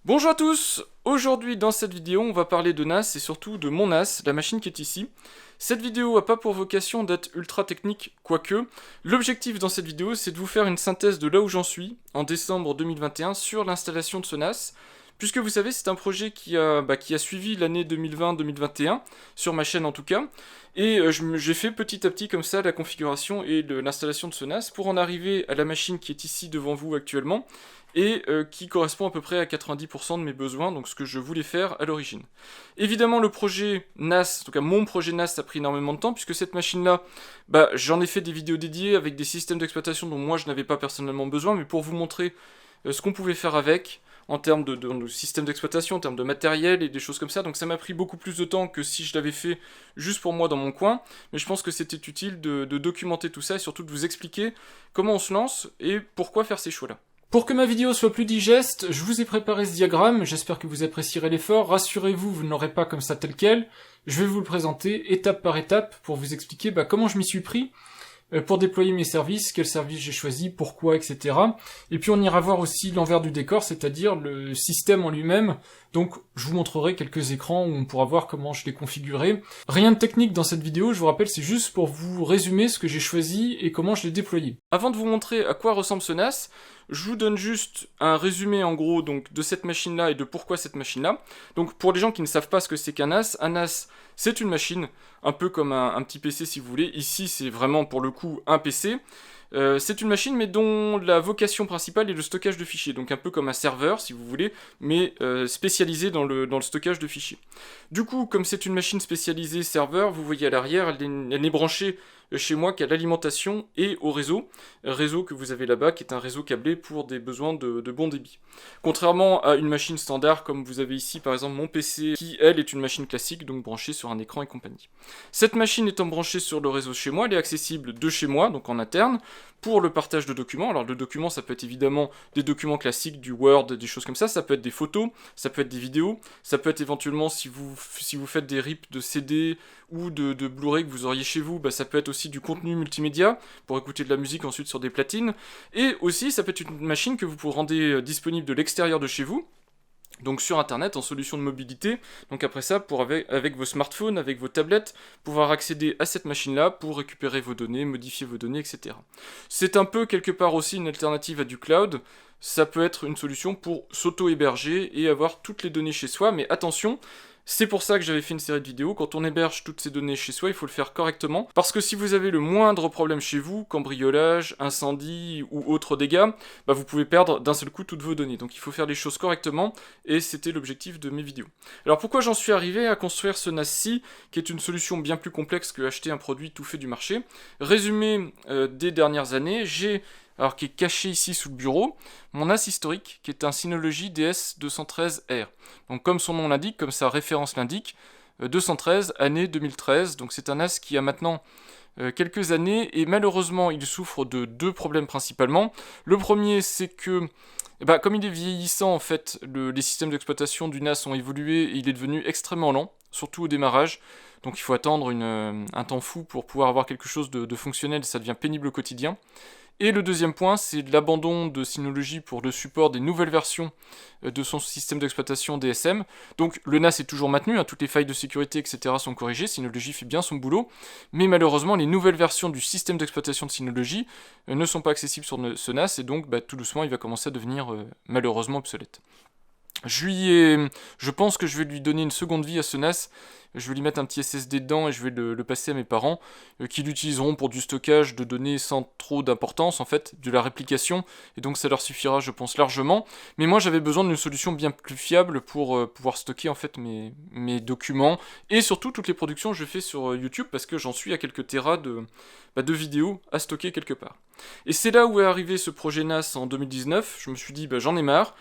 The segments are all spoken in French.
Bonjour à tous. Aujourd'hui dans cette vidéo on va parler de NAS et surtout de mon NAS, la machine qui est ici. Cette vidéo n'a pas pour vocation d'être ultra technique, quoique. L'objectif dans cette vidéo c'est de vous faire une synthèse de là où j'en suis en décembre 2021 sur l'installation de ce NAS. Puisque vous savez c'est un projet qui a suivi l'année 2020-2021, sur ma chaîne en tout cas. Et j'ai fait petit à petit comme ça la configuration et l'installation de ce NAS pour en arriver à la machine qui est ici devant vous actuellement et qui correspond à peu près à 90% de mes besoins, donc ce que je voulais faire à l'origine. Évidemment, le projet NAS, en tout cas mon projet NAS, a pris énormément de temps, puisque cette machine-là, j'en ai fait des vidéos dédiées avec des systèmes d'exploitation dont moi je n'avais pas personnellement besoin, mais pour vous montrer ce qu'on pouvait faire avec, en termes de système d'exploitation, en termes de matériel et des choses comme ça, donc ça m'a pris beaucoup plus de temps que si je l'avais fait juste pour moi dans mon coin, mais je pense que c'était utile de documenter tout ça et surtout de vous expliquer comment on se lance et pourquoi faire ces choix-là. Pour que ma vidéo soit plus digeste, je vous ai préparé ce diagramme, j'espère que vous apprécierez l'effort, rassurez-vous, vous ne l'aurez pas comme ça tel quel, je vais vous le présenter étape par étape pour vous expliquer comment je m'y suis pris, pour déployer mes services, quel service j'ai choisi, pourquoi, etc. Et puis on ira voir aussi l'envers du décor, c'est-à-dire le système en lui-même. Donc je vous montrerai quelques écrans où on pourra voir comment je l'ai configuré. Rien de technique dans cette vidéo, je vous rappelle, c'est juste pour vous résumer ce que j'ai choisi et comment je l'ai déployé. Avant de vous montrer à quoi ressemble ce NAS, je vous donne juste un résumé en gros donc, de cette machine-là et de pourquoi cette machine-là. Donc pour les gens qui ne savent pas ce que c'est qu'un NAS, c'est une machine, un peu comme un petit PC si vous voulez. Ici c'est vraiment pour le coup un PC. C'est une machine mais dont la vocation principale est le stockage de fichiers, donc un peu comme un serveur si vous voulez, mais spécialisé dans le stockage de fichiers. Du coup, comme c'est une machine spécialisée serveur, vous voyez à l'arrière, elle n'est branchée chez moi qu'à l'alimentation et au réseau que vous avez là-bas, qui est un réseau câblé pour des besoins de bon débit. Contrairement à une machine standard, comme vous avez ici par exemple mon PC, qui elle est une machine classique, donc branchée sur un écran et compagnie. Cette machine étant branchée sur le réseau chez moi, elle est accessible de chez moi, donc en interne, pour le partage de documents. Alors le document, ça peut être évidemment des documents classiques, du Word, des choses comme ça peut être des photos, ça peut être des vidéos, ça peut être éventuellement si vous faites des rips de CD ou de Blu-ray que vous auriez chez vous, ça peut être aussi du contenu multimédia pour écouter de la musique ensuite sur des platines, et aussi ça peut être une machine que vous rendez disponible de l'extérieur de chez vous, donc sur internet en solution de mobilité. Donc après ça, avec vos smartphones, avec vos tablettes, pouvoir accéder à cette machine-là pour récupérer vos données, modifier vos données, etc. C'est un peu quelque part aussi une alternative à du cloud. Ça peut être une solution pour s'auto-héberger et avoir toutes les données chez soi, mais attention, c'est pour ça que j'avais fait une série de vidéos. Quand on héberge toutes ces données chez soi, il faut le faire correctement. Parce que si vous avez le moindre problème chez vous, cambriolage, incendie ou autres dégâts, vous pouvez perdre d'un seul coup toutes vos données. Donc il faut faire les choses correctement, et c'était l'objectif de mes vidéos. Alors pourquoi j'en suis arrivé à construire ce NAS-ci, qui est une solution bien plus complexe que acheter un produit tout fait du marché. Résumé des dernières années, qui est caché ici sous le bureau, mon NAS historique, qui est un Synology DS213R. Donc comme son nom l'indique, comme sa référence l'indique, 213, année 2013, donc c'est un NAS qui a maintenant quelques années, et malheureusement il souffre de deux problèmes principalement. Le premier, c'est que comme il est vieillissant, en fait, les systèmes d'exploitation du NAS ont évolué et il est devenu extrêmement lent, surtout au démarrage. Donc il faut attendre un temps fou pour pouvoir avoir quelque chose de fonctionnel, ça devient pénible au quotidien. Et le deuxième point, c'est l'abandon de Synology pour le support des nouvelles versions de son système d'exploitation DSM. Donc le NAS est toujours maintenu, toutes les failles de sécurité, etc. sont corrigées, Synology fait bien son boulot, mais malheureusement les nouvelles versions du système d'exploitation de Synology ne sont pas accessibles sur ce NAS, et donc tout doucement il va commencer à devenir malheureusement obsolète. Je pense que je vais lui donner une seconde vie à ce NAS. Je vais lui mettre un petit SSD dedans et je vais le passer à mes parents, qui l'utiliseront pour du stockage de données sans trop d'importance, en fait, de la réplication, et donc ça leur suffira, je pense, largement. Mais moi, j'avais besoin d'une solution bien plus fiable pour pouvoir stocker, en fait, mes documents, et surtout toutes les productions que je fais sur YouTube, parce que j'en suis à quelques téras de vidéos à stocker quelque part. Et c'est là où est arrivé ce projet NAS en 2019. Je me suis dit, j'en ai marre.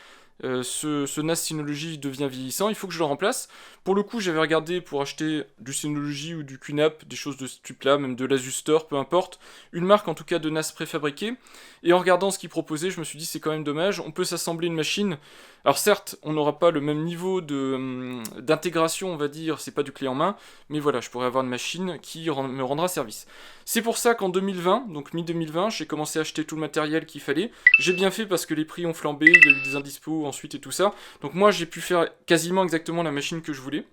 Ce NAS Synology devient vieillissant, il faut que je le remplace. Pour le coup, j'avais regardé pour acheter du Synology ou du QNAP, des choses de ce type-là, même de l'Asustor, peu importe, une marque en tout cas de NAS préfabriquée. Et en regardant ce qu'ils proposaient, je me suis dit c'est quand même dommage, on peut s'assembler une machine. Alors certes, on n'aura pas le même niveau d'intégration, on va dire, c'est pas du clé en main, mais voilà, je pourrais avoir une machine qui me rendra service. C'est pour ça qu'en 2020, donc mi-2020, j'ai commencé à acheter tout le matériel qu'il fallait. J'ai bien fait parce que les prix ont flambé, il y a eu des indispos vidéo ensuite et tout ça. Donc moi j'ai pu faire quasiment exactement la machine que je voulais.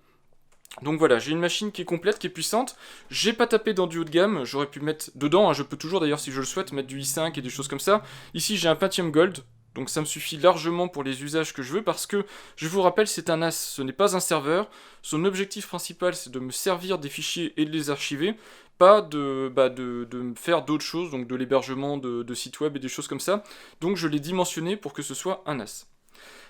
Donc voilà, j'ai une machine qui est complète, qui est puissante. J'ai pas tapé dans du haut de gamme, j'aurais pu mettre dedans, hein, je peux toujours d'ailleurs si je le souhaite mettre du i5 et des choses comme ça. Ici j'ai un Pentium Gold, donc ça me suffit largement pour les usages que je veux parce que, je vous rappelle, c'est un NAS, ce n'est pas un serveur. Son objectif principal c'est de me servir des fichiers et de les archiver, pas de me faire d'autres choses, donc de l'hébergement de sites web et des choses comme ça. Donc je l'ai dimensionné pour que ce soit un NAS.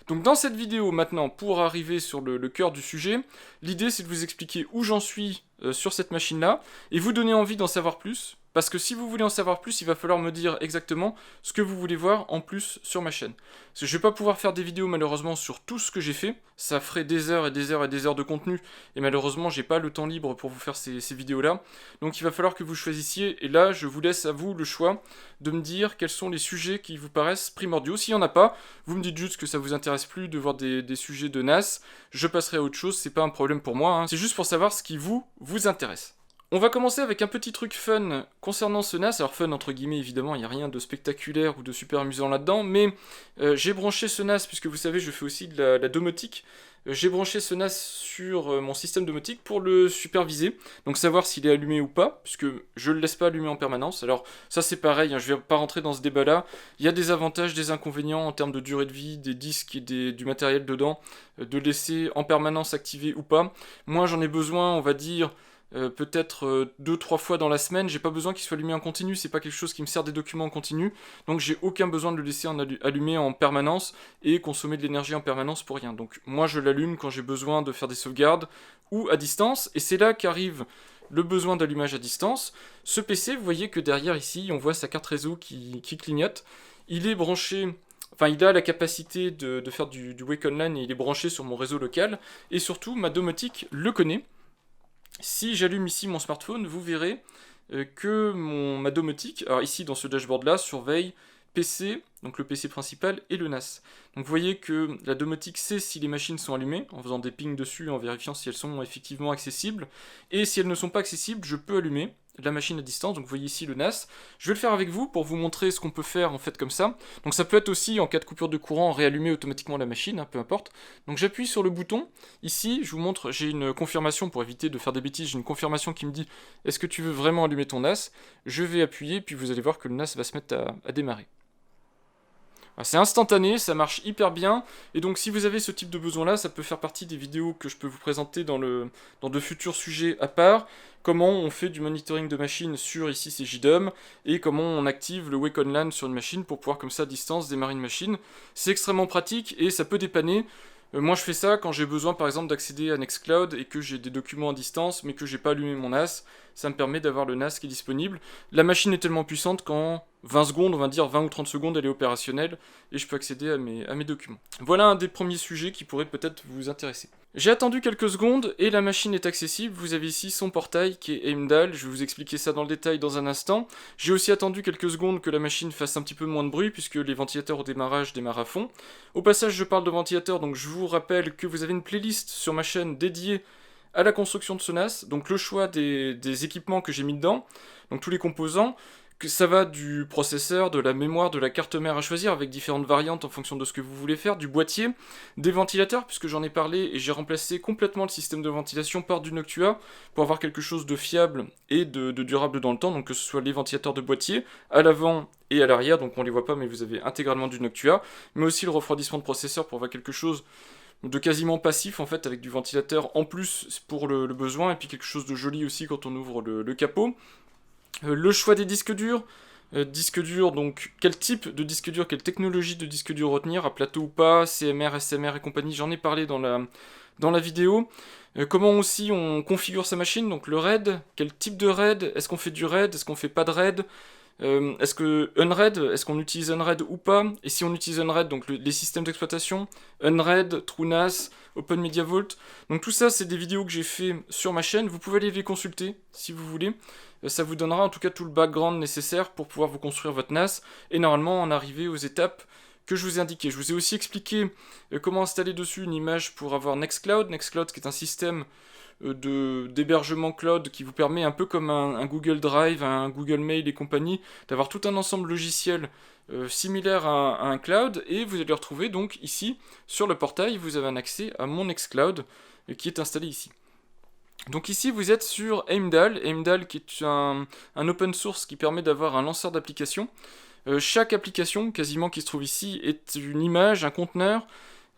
Donc dans cette vidéo maintenant, pour arriver sur le cœur du sujet, l'idée c'est de vous expliquer où j'en suis sur cette machine-là, et vous donner envie d'en savoir plus, parce que si vous voulez en savoir plus, il va falloir me dire exactement ce que vous voulez voir en plus sur ma chaîne. Parce que je vais pas pouvoir faire des vidéos malheureusement sur tout ce que j'ai fait, ça ferait des heures et des heures et des heures de contenu, et malheureusement j'ai pas le temps libre pour vous faire ces vidéos-là, donc il va falloir que vous choisissiez, et là je vous laisse à vous le choix de me dire quels sont les sujets qui vous paraissent primordiaux. S'il y en a pas, vous me dites juste que ça vous intéresse plus de voir des sujets de NAS, je passerai à autre chose, c'est pas un problème pour moi, hein. C'est juste pour savoir ce qui vous intéresse. On va commencer avec un petit truc fun concernant ce NAS, alors fun entre guillemets évidemment, il n'y a rien de spectaculaire ou de super amusant là-dedans, mais j'ai branché ce NAS, puisque vous savez je fais aussi de la domotique, j'ai branché ce NAS sur mon système domotique pour le superviser, donc savoir s'il est allumé ou pas, puisque je le laisse pas allumer en permanence. Alors ça c'est pareil, hein, je vais pas rentrer dans ce débat là, il y a des avantages, des inconvénients en termes de durée de vie, des disques et du matériel dedans, de laisser en permanence activé ou pas. Moi j'en ai besoin, on va dire, peut-être 2-3 fois dans la semaine, j'ai pas besoin qu'il soit allumé en continu, c'est pas quelque chose qui me sert des documents en continu, donc j'ai aucun besoin de le laisser allumé en permanence et consommer de l'énergie en permanence pour rien. Donc moi je l'allume quand j'ai besoin de faire des sauvegardes ou à distance, et c'est là qu'arrive le besoin d'allumage à distance. Ce PC, vous voyez que derrière ici, on voit sa carte réseau qui clignote, il est branché. Enfin, il a la capacité de faire du Wake Online et il est branché sur mon réseau local, et surtout ma domotique le connaît. Si j'allume ici mon smartphone, vous verrez que ma domotique, alors ici dans ce dashboard là, surveille PC, donc le PC principal, et le NAS. Donc vous voyez que la domotique sait si les machines sont allumées, en faisant des pings dessus, en vérifiant si elles sont effectivement accessibles, et si elles ne sont pas accessibles, je peux allumer la machine à distance. Donc vous voyez ici le NAS. Je vais le faire avec vous pour vous montrer ce qu'on peut faire en fait comme ça. Donc ça peut être aussi en cas de coupure de courant réallumer automatiquement la machine, hein, peu importe. Donc j'appuie sur le bouton. Ici je vous montre, j'ai une confirmation pour éviter de faire des bêtises, j'ai une confirmation qui me dit est-ce que tu veux vraiment allumer ton NAS. Je vais appuyer puis vous allez voir que le NAS va se mettre à démarrer. C'est instantané, ça marche hyper bien, et donc si vous avez ce type de besoin là, ça peut faire partie des vidéos que je peux vous présenter dans de futurs sujets à part, comment on fait du monitoring de machine sur, ici c'est JDOM, et comment on active le Wake On LAN sur une machine pour pouvoir comme ça à distance démarrer une machine. C'est extrêmement pratique et ça peut dépanner. Moi je fais ça quand j'ai besoin par exemple d'accéder à Nextcloud et que j'ai des documents à distance mais que j'ai pas allumé mon NAS, ça me permet d'avoir le NAS qui est disponible. La machine est tellement puissante qu'en 20 secondes, on va dire 20 ou 30 secondes, elle est opérationnelle et je peux accéder à mes documents. Voilà un des premiers sujets qui pourrait peut-être vous intéresser. J'ai attendu quelques secondes et la machine est accessible. Vous avez ici son portail qui est Heimdall, je vais vous expliquer ça dans le détail dans un instant. J'ai aussi attendu quelques secondes que la machine fasse un petit peu moins de bruit puisque les ventilateurs au démarrage démarrent à fond. Au passage je parle de ventilateurs, donc je vous rappelle que vous avez une playlist sur ma chaîne dédiée à la construction de ce NAS, donc le choix des équipements que j'ai mis dedans, donc tous les composants, que ça va du processeur, de la mémoire, de la carte mère à choisir avec différentes variantes en fonction de ce que vous voulez faire, du boîtier, des ventilateurs puisque j'en ai parlé et j'ai remplacé complètement le système de ventilation par du Noctua pour avoir quelque chose de fiable et de durable dans le temps, donc que ce soit les ventilateurs de boîtier à l'avant et à l'arrière, donc on les voit pas mais vous avez intégralement du Noctua, mais aussi le refroidissement de processeur pour avoir quelque chose de quasiment passif en fait avec du ventilateur en plus pour le besoin et puis quelque chose de joli aussi quand on ouvre le capot. Le choix des disques durs, donc quel type de disque dur, quelle technologie de disque dur retenir, à plateau ou pas, CMR, SMR et compagnie, j'en ai parlé dans la vidéo. Comment aussi on configure sa machine, donc le RAID, quel type de RAID, est-ce qu'on fait du RAID, est-ce qu'on fait pas de RAID, est-ce qu'on utilise Unraid ou pas, et si on utilise Unraid, donc les systèmes d'exploitation, Unraid, TrueNAS, OpenMediaVault, donc tout ça c'est des vidéos que j'ai fait sur ma chaîne, vous pouvez aller les consulter si vous voulez, ça vous donnera en tout cas tout le background nécessaire pour pouvoir vous construire votre NAS, et normalement en arriver aux étapes que je vous ai indiquées. Je vous ai aussi expliqué comment installer dessus une image pour avoir Nextcloud. Nextcloud qui est un système d'hébergement cloud qui vous permet, un peu comme un Google Drive, un Google Mail et compagnie, d'avoir tout un ensemble logiciel similaire à un cloud, et vous allez le retrouver donc ici sur le portail. Vous avez un accès à mon Nextcloud qui est installé ici. Donc ici vous êtes sur Heimdall qui est un open source qui permet d'avoir un lanceur d'applications. Chaque application quasiment qui se trouve ici est une image, un conteneur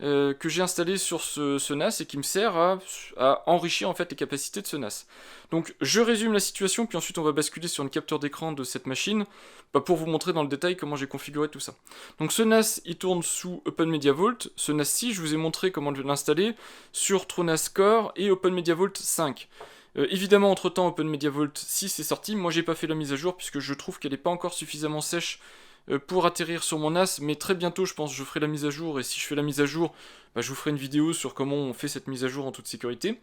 que j'ai installé sur ce NAS et qui me sert à enrichir en fait les capacités de ce NAS. Donc je résume la situation, puis ensuite on va basculer sur une capture d'écran de cette machine pour vous montrer dans le détail comment j'ai configuré tout ça. Donc ce NAS il tourne sous OpenMediaVault. Ce NAS-ci je vous ai montré comment l'installer sur TrueNAS Core et OpenMediaVault 5. Évidemment, entre-temps, OpenMediaVault 6 est sorti. Moi, j'ai pas fait la mise à jour puisque je trouve qu'elle n'est pas encore suffisamment sèche pour atterrir sur mon NAS, mais très bientôt, je pense, je ferai la mise à jour, et si je fais la mise à jour, je vous ferai une vidéo sur comment on fait cette mise à jour en toute sécurité.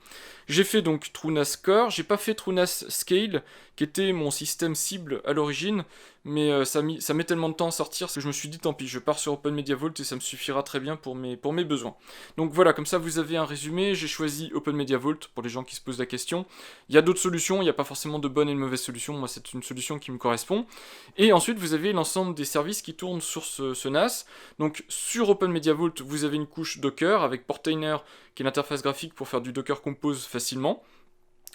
J'ai fait donc TrueNAS Core, j'ai pas fait TrueNAS Scale, qui était mon système cible à l'origine, mais ça met tellement de temps à sortir que je me suis dit tant pis, je pars sur OpenMediaVault et ça me suffira très bien pour mes besoins. Donc voilà, comme ça vous avez un résumé. J'ai choisi OpenMediaVault pour les gens qui se posent la question. Il y a d'autres solutions, il n'y a pas forcément de bonnes et de mauvaises solutions, moi c'est une solution qui me correspond. Et ensuite vous avez l'ensemble des services qui tournent sur ce NAS. Donc sur OpenMediaVault vous avez une couche Docker avec Portainer qui est l'interface graphique pour faire du Docker Compose facilement.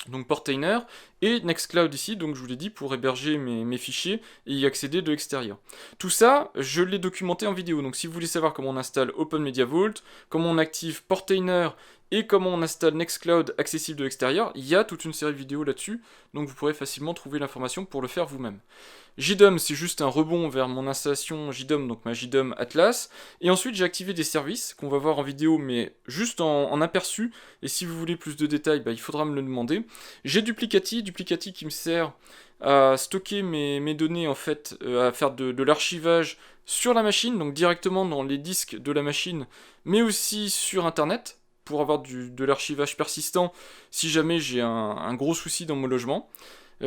Donc Portainer, et Nextcloud ici, donc je vous l'ai dit, pour héberger mes fichiers et y accéder de l'extérieur. Tout ça, je l'ai documenté en vidéo, donc si vous voulez savoir comment on installe OpenMediaVault, comment on active Portainer et comment on installe Nextcloud accessible de l'extérieur, il y a toute une série de vidéos là-dessus, donc vous pourrez facilement trouver l'information pour le faire vous-même. JDOM, c'est juste un rebond vers mon installation JDOM, donc ma JDOM Atlas. Et ensuite, j'ai activé des services qu'on va voir en vidéo, mais juste en aperçu. Et si vous voulez plus de détails, il faudra me le demander. J'ai Duplicati qui me sert à stocker mes données, en fait, à faire de l'archivage sur la machine, donc directement dans les disques de la machine, mais aussi sur Internet, pour avoir de l'archivage persistant si jamais j'ai un gros souci dans mon logement.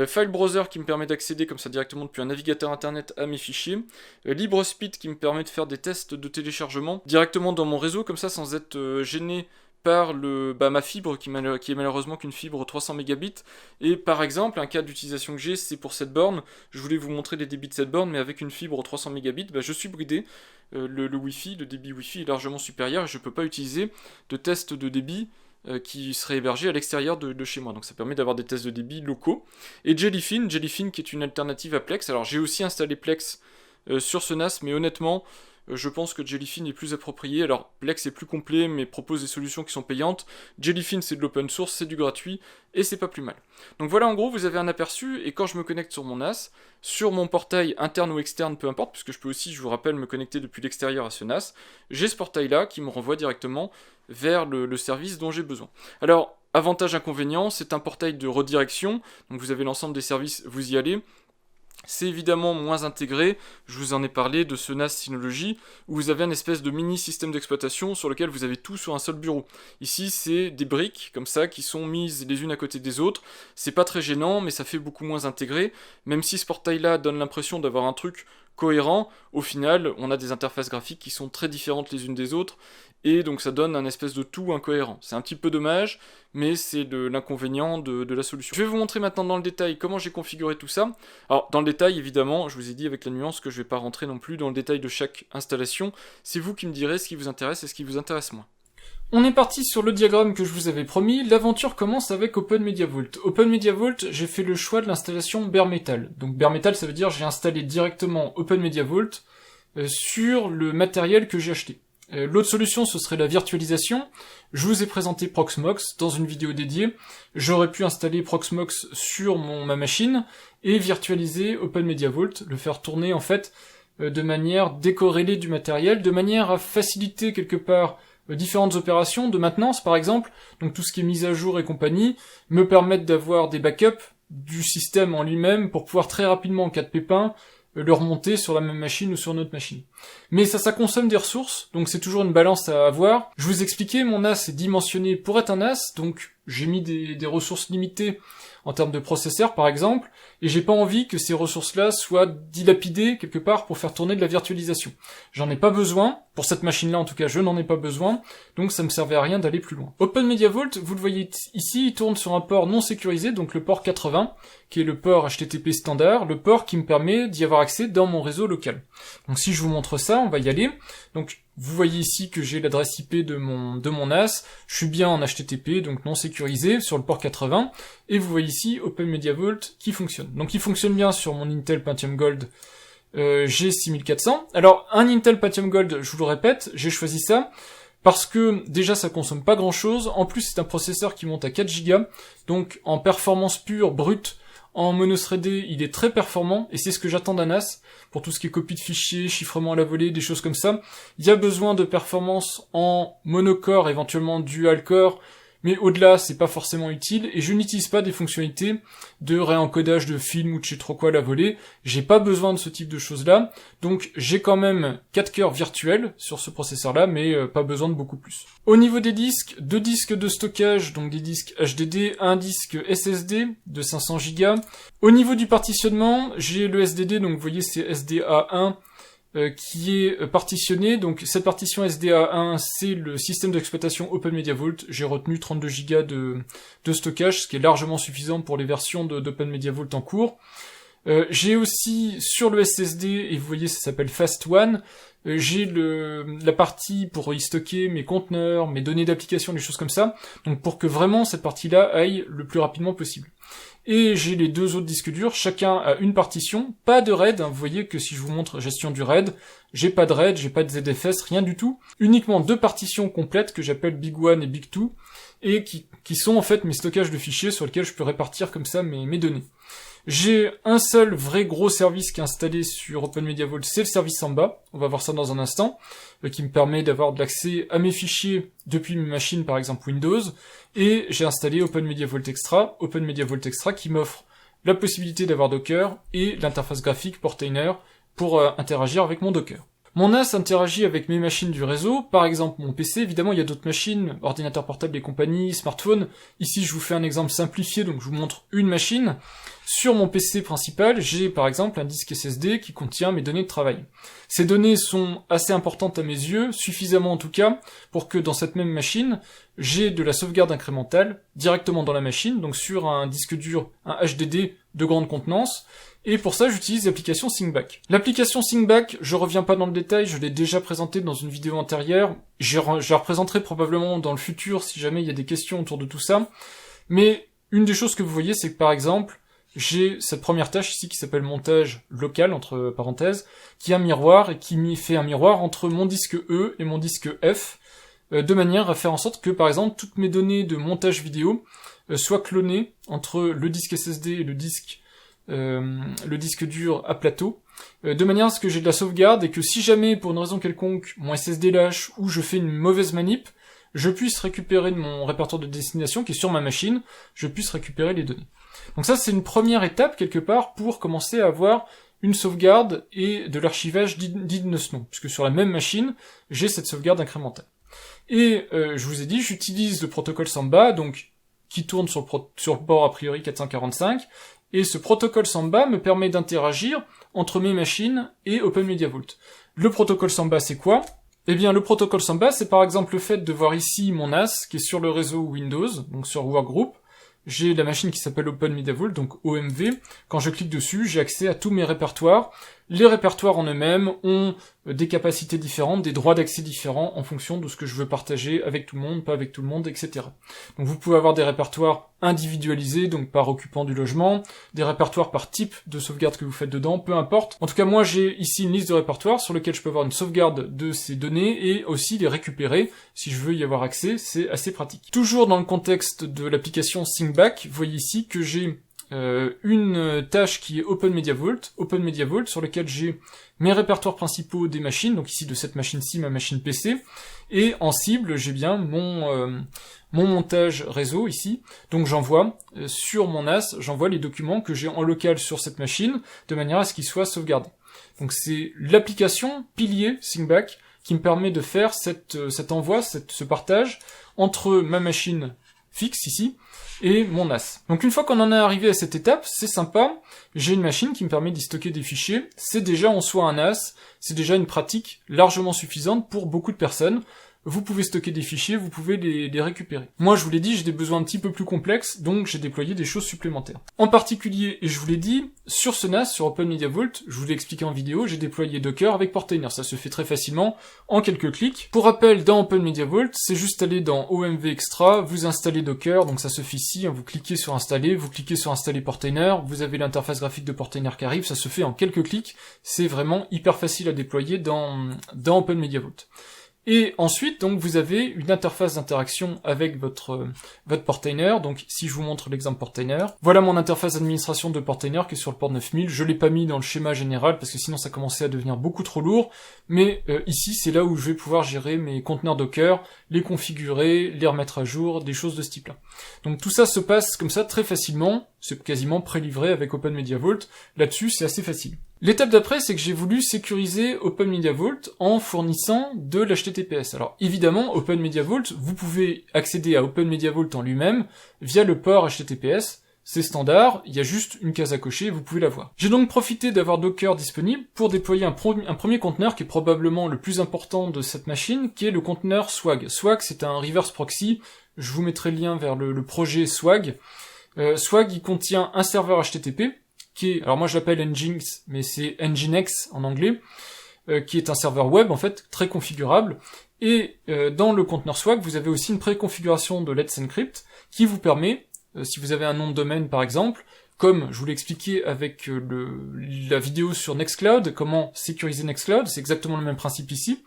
File Browser qui me permet d'accéder comme ça directement depuis un navigateur internet à mes fichiers. LibreSpeed qui me permet de faire des tests de téléchargement directement dans mon réseau, comme ça sans être gêné par ma fibre qui est malheureusement qu'une fibre 300 mégabits. Et par exemple, un cas d'utilisation que j'ai, c'est pour cette borne. Je voulais vous montrer les débits de cette borne, mais avec une fibre 300 mégabits, je suis bridé. Le Wi-Fi, le débit Wi-Fi est largement supérieur et je ne peux pas utiliser de test de débit qui serait hébergé à l'extérieur de chez moi. Donc ça permet d'avoir des tests de débit locaux. Et Jellyfin qui est une alternative à Plex. Alors j'ai aussi installé Plex sur ce NAS, mais honnêtement, je pense que Jellyfin est plus approprié. Alors Plex est plus complet, mais propose des solutions qui sont payantes. Jellyfin c'est de l'open source, c'est du gratuit, et c'est pas plus mal. Donc voilà, en gros, vous avez un aperçu, et quand je me connecte sur mon NAS, sur mon portail interne ou externe, peu importe, puisque je peux aussi, je vous rappelle, me connecter depuis l'extérieur à ce NAS, j'ai ce portail-là qui me renvoie directement vers le service dont j'ai besoin. Alors, avantage, inconvénient, c'est un portail de redirection, donc vous avez l'ensemble des services, vous y allez. C'est évidemment moins intégré, je vous en ai parlé de ce NAS Synology, où vous avez un espèce de mini système d'exploitation sur lequel vous avez tout sur un seul bureau. Ici, c'est des briques, comme ça, qui sont mises les unes à côté des autres. C'est pas très gênant, mais ça fait beaucoup moins intégré. Même si ce portail-là donne l'impression d'avoir un truc cohérent, au final, on a des interfaces graphiques qui sont très différentes les unes des autres, et donc ça donne un espèce de tout incohérent. C'est un petit peu dommage, mais c'est l'inconvénient de la solution. Je vais vous montrer maintenant dans le détail comment j'ai configuré tout ça. Alors, dans le détail, évidemment, je vous ai dit avec la nuance que je ne vais pas rentrer non plus dans le détail de chaque installation. C'est vous qui me direz ce qui vous intéresse et ce qui vous intéresse moins. On est parti sur le diagramme que je vous avais promis. L'aventure commence avec OpenMediaVault. OpenMediaVault, j'ai fait le choix de l'installation bare metal. Donc bare metal, ça veut dire j'ai installé directement OpenMediaVault sur le matériel que j'ai acheté. L'autre solution, ce serait la virtualisation. Je vous ai présenté Proxmox dans une vidéo dédiée. J'aurais pu installer Proxmox sur ma machine et virtualiser OpenMediaVault, le faire tourner en fait de manière décorrélée du matériel, de manière à faciliter quelque part différentes opérations de maintenance par exemple, donc tout ce qui est mise à jour et compagnie, me permettent d'avoir des backups du système en lui-même pour pouvoir très rapidement en cas de pépin le remonter sur la même machine ou sur une autre machine. Mais ça consomme des ressources, donc c'est toujours une balance à avoir. Je vous expliquais, mon NAS est dimensionné pour être un NAS, donc j'ai mis des ressources limitées en termes de processeur par exemple, et j'ai pas envie que ces ressources-là soient dilapidées quelque part pour faire tourner de la virtualisation. J'en ai pas besoin, pour cette machine-là en tout cas je n'en ai pas besoin, donc ça me servait à rien d'aller plus loin. OpenMediaVault, vous le voyez ici, il tourne sur un port non sécurisé, donc le port 80, qui est le port HTTP standard, le port qui me permet d'y avoir accès dans mon réseau local. Donc si je vous montre ça, on va y aller. Donc vous voyez ici que j'ai l'adresse IP de mon NAS, je suis bien en HTTP, donc non sécurisé, sur le port 80, et vous voyez ici OpenMediaVault qui fonctionne. Donc il fonctionne bien sur mon Intel Pentium Gold G6400. Alors un Intel Pentium Gold, je vous le répète, j'ai choisi ça, parce que déjà ça consomme pas grand chose, en plus c'est un processeur qui monte à 4 Go, donc en performance pure, brute, en monothreadé, il est très performant, et c'est ce que j'attends d'un NAS, pour tout ce qui est copie de fichiers, chiffrement à la volée, des choses comme ça. Il y a besoin de performance en monocore, éventuellement dual-core, mais au-delà, c'est pas forcément utile, et je n'utilise pas des fonctionnalités de réencodage de films ou de je sais trop quoi à la volée. J'ai pas besoin de ce type de choses-là, donc j'ai quand même 4 cœurs virtuels sur ce processeur-là, mais pas besoin de beaucoup plus. Au niveau des disques, 2 disques de stockage, donc des disques HDD, un disque SSD de 500 Go. Au niveau du partitionnement, j'ai le SDD, donc vous voyez c'est SDA1, qui est partitionné. Donc cette partition SDA1, c'est le système d'exploitation OpenMediaVault. J'ai retenu 32 Go de stockage, ce qui est largement suffisant pour les versions d'OpenMediaVault en cours. J'ai aussi sur le SSD, et vous voyez ça s'appelle Fast One, j'ai la partie pour y stocker mes conteneurs, mes données d'application, des choses comme ça, donc pour que vraiment cette partie-là aille le plus rapidement possible. Et j'ai les 2 autres disques durs, chacun a une partition, pas de RAID, hein, vous voyez que si je vous montre gestion du RAID, j'ai pas de RAID, j'ai pas de ZFS, rien du tout, uniquement 2 partitions complètes que j'appelle Big One et Big Two, et qui sont en fait mes stockages de fichiers sur lesquels je peux répartir comme ça mes données. J'ai un seul vrai gros service qui est installé sur OpenMediaVault, c'est le service Samba, on va voir ça dans un instant, qui me permet d'avoir de l'accès à mes fichiers depuis mes machines, par exemple Windows, et j'ai installé OpenMediaVault Extra qui m'offre la possibilité d'avoir Docker et l'interface graphique Portainer pour interagir avec mon Docker. Mon NAS interagit avec mes machines du réseau, par exemple mon PC, évidemment il y a d'autres machines, ordinateurs portables et compagnie, smartphones. Ici je vous fais un exemple simplifié, donc je vous montre une machine. Sur mon PC principal, j'ai par exemple un disque SSD qui contient mes données de travail. Ces données sont assez importantes à mes yeux, suffisamment en tout cas, pour que dans cette même machine, j'ai de la sauvegarde incrémentale directement dans la machine, donc sur un disque dur, un HDD de grande contenance, et pour ça j'utilise l'application ThinkBack. L'application ThinkBack, je reviens pas dans le détail, je l'ai déjà présenté dans une vidéo antérieure, je la représenterai probablement dans le futur si jamais il y a des questions autour de tout ça, mais une des choses que vous voyez c'est que par exemple, j'ai cette première tâche ici qui s'appelle montage local, entre parenthèses, qui est un miroir et qui fait un miroir entre mon disque E et mon disque F, de manière à faire en sorte que, par exemple, toutes mes données de montage vidéo soient clonées entre le disque SSD et le disque dur à plateau, de manière à ce que j'ai de la sauvegarde et que si jamais, pour une raison quelconque, mon SSD lâche ou je fais une mauvaise manip, je puisse récupérer de mon répertoire de destination qui est sur ma machine, je puisse récupérer les données. Donc ça, c'est une première étape, quelque part, pour commencer à avoir une sauvegarde et de l'archivage dit de ce nom, puisque sur la même machine, j'ai cette sauvegarde incrémentale. Et je vous ai dit, j'utilise le protocole Samba, donc qui tourne sur le port a priori 445, et ce protocole Samba me permet d'interagir entre mes machines et OpenMediaVault. Le protocole Samba, c'est quoi ? Eh bien, le protocole Samba, c'est par exemple le fait de voir ici mon NAS, qui est sur le réseau Windows, donc sur Workgroup. J'ai la machine qui s'appelle OpenMediaVault, donc OMV. Quand je clique dessus, j'ai accès à tous mes répertoires. Les répertoires en eux-mêmes ont des capacités différentes, des droits d'accès différents en fonction de ce que je veux partager avec tout le monde, pas avec tout le monde, etc. Donc vous pouvez avoir des répertoires individualisés, donc par occupant du logement, des répertoires par type de sauvegarde que vous faites dedans, peu importe. En tout cas, moi j'ai ici une liste de répertoires sur lesquels je peux avoir une sauvegarde de ces données et aussi les récupérer si je veux y avoir accès, c'est assez pratique. Toujours dans le contexte de l'application ThinkBack, vous voyez ici que j'ai une tâche qui est OpenMediaVault, sur lequel j'ai mes répertoires principaux des machines, donc ici de cette machine-ci, ma machine PC, et en cible, j'ai bien mon montage réseau ici, donc j'envoie sur mon NAS, j'envoie les documents que j'ai en local sur cette machine, de manière à ce qu'ils soient sauvegardés. Donc c'est l'application pilier ThinkBack qui me permet de faire cet envoi, ce partage entre ma machine fixe ici et mon NAS. Donc une fois qu'on en est arrivé à cette étape, c'est sympa, j'ai une machine qui me permet d'y stocker des fichiers, c'est déjà en soi un NAS, c'est déjà une pratique largement suffisante pour beaucoup de personnes. Vous pouvez stocker des fichiers, vous pouvez les récupérer. Moi, je vous l'ai dit, j'ai des besoins un petit peu plus complexes, donc j'ai déployé des choses supplémentaires. En particulier, et je vous l'ai dit, sur ce NAS, sur OpenMediaVault, je vous l'ai expliqué en vidéo, j'ai déployé Docker avec Portainer. Ça se fait très facilement, en quelques clics. Pour rappel, dans OpenMediaVault, c'est juste aller dans OMV Extra, vous installez Docker, donc ça se fait ici, vous cliquez sur installer, vous cliquez sur installer Portainer, vous avez l'interface graphique de Portainer qui arrive, ça se fait en quelques clics, c'est vraiment hyper facile à déployer dans OpenMediaVault. Et ensuite, donc, vous avez une interface d'interaction avec votre Portainer. Donc, si je vous montre l'exemple Portainer, voilà mon interface d'administration de Portainer qui est sur le port 9000. Je l'ai pas mis dans le schéma général parce que sinon ça commençait à devenir beaucoup trop lourd. Mais ici, c'est là où je vais pouvoir gérer mes conteneurs Docker, les configurer, les remettre à jour, des choses de ce type-là. Donc, tout ça se passe comme ça très facilement. C'est quasiment pré-livré avec OpenMediaVault. Là-dessus, c'est assez facile. L'étape d'après, c'est que j'ai voulu sécuriser OpenMediaVault en fournissant de l'HTTPS. Alors évidemment, OpenMediaVault, vous pouvez accéder à OpenMediaVault en lui-même via le port HTTPS. C'est standard, il y a juste une case à cocher, vous pouvez la voir. J'ai donc profité d'avoir Docker disponible pour déployer un premier conteneur qui est probablement le plus important de cette machine, qui est le conteneur Swag. Swag, c'est un reverse proxy. Je vous mettrai le lien vers le projet Swag. Swag, il contient un serveur HTTP, qui est, alors moi je l'appelle Nginx, mais c'est Nginx en anglais, qui est un serveur web en fait, très configurable. Et dans le conteneur Swag, vous avez aussi une préconfiguration de Let's Encrypt qui vous permet, si vous avez un nom de domaine par exemple, comme je vous l'ai expliqué avec la vidéo sur Nextcloud, comment sécuriser Nextcloud, c'est exactement le même principe ici.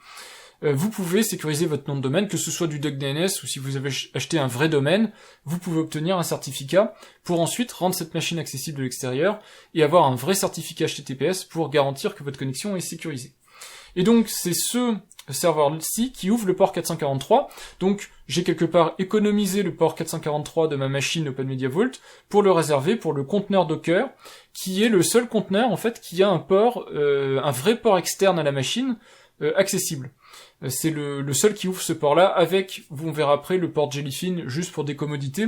Vous pouvez sécuriser votre nom de domaine, que ce soit du DuckDNS ou si vous avez acheté un vrai domaine, vous pouvez obtenir un certificat pour ensuite rendre cette machine accessible de l'extérieur et avoir un vrai certificat HTTPS pour garantir que votre connexion est sécurisée. Et donc c'est ce serveur-ci qui ouvre le port 443, donc j'ai quelque part économisé le port 443 de ma machine OpenMediaVault pour le réserver pour le conteneur Docker, qui est le seul conteneur en fait qui a un port, un vrai port externe à la machine accessible. C'est le seul qui ouvre ce port-là, avec, on verra après, le port Jellyfin, juste pour des commodités.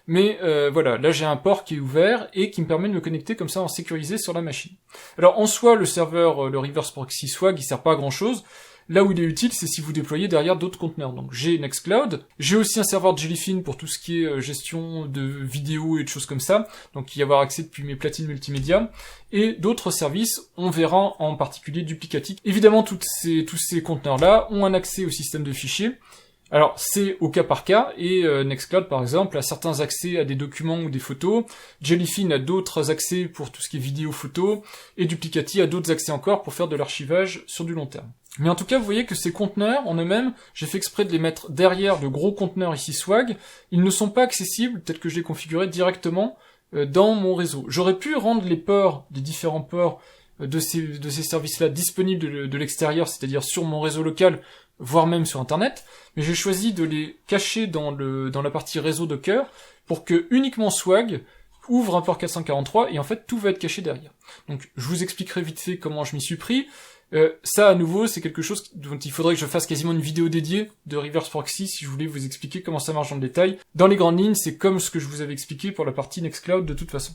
Mais voilà, là j'ai un port qui est ouvert et qui me permet de me connecter comme ça en sécurisé sur la machine. Alors en soi, le serveur, le reverse proxy Swag, il sert pas à grand-chose. Là où il est utile, c'est si vous déployez derrière d'autres conteneurs. Donc j'ai Nextcloud, j'ai aussi un serveur Jellyfin pour tout ce qui est gestion de vidéos et de choses comme ça, donc y avoir accès depuis mes platines multimédia, et d'autres services, on verra en particulier Duplicatic. Évidemment, tous ces conteneurs-là ont un accès au système de fichiers. Alors c'est au cas par cas, et Nextcloud par exemple a certains accès à des documents ou des photos, Jellyfin a d'autres accès pour tout ce qui est vidéo, photo, et Duplicatic a d'autres accès encore pour faire de l'archivage sur du long terme. Mais en tout cas, vous voyez que ces conteneurs, en eux-mêmes, j'ai fait exprès de les mettre derrière le gros conteneur ici Swag, ils ne sont pas accessibles, peut-être que je les configurerai directement dans mon réseau. J'aurais pu rendre les ports, les différents ports de ces services-là disponibles de l'extérieur, c'est-à-dire sur mon réseau local, voire même sur Internet, mais j'ai choisi de les cacher dans la partie réseau Docker pour que uniquement Swag ouvre un port 443 et en fait tout va être caché derrière. Donc je vous expliquerai vite fait comment je m'y suis pris. Ça à nouveau c'est quelque chose dont il faudrait que je fasse quasiment une vidéo dédiée de reverse proxy si je voulais vous expliquer comment ça marche dans le détail. Dans les grandes lignes, c'est comme ce que je vous avais expliqué pour la partie Nextcloud de toute façon.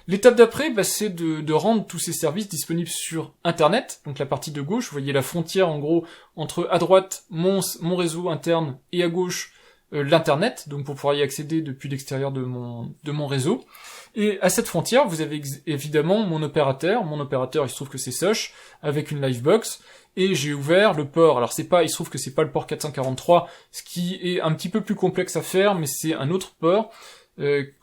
L'étape d'après, c'est de rendre tous ces services disponibles sur Internet, donc la partie de gauche, vous voyez la frontière en gros entre à droite mon réseau interne et à gauche l'Internet, donc pour pouvoir y accéder depuis l'extérieur de mon réseau. Et à cette frontière, vous avez évidemment mon opérateur il se trouve que c'est Soch, avec une Livebox, et j'ai ouvert le port, alors il se trouve que c'est pas le port 443, ce qui est un petit peu plus complexe à faire, mais c'est un autre port,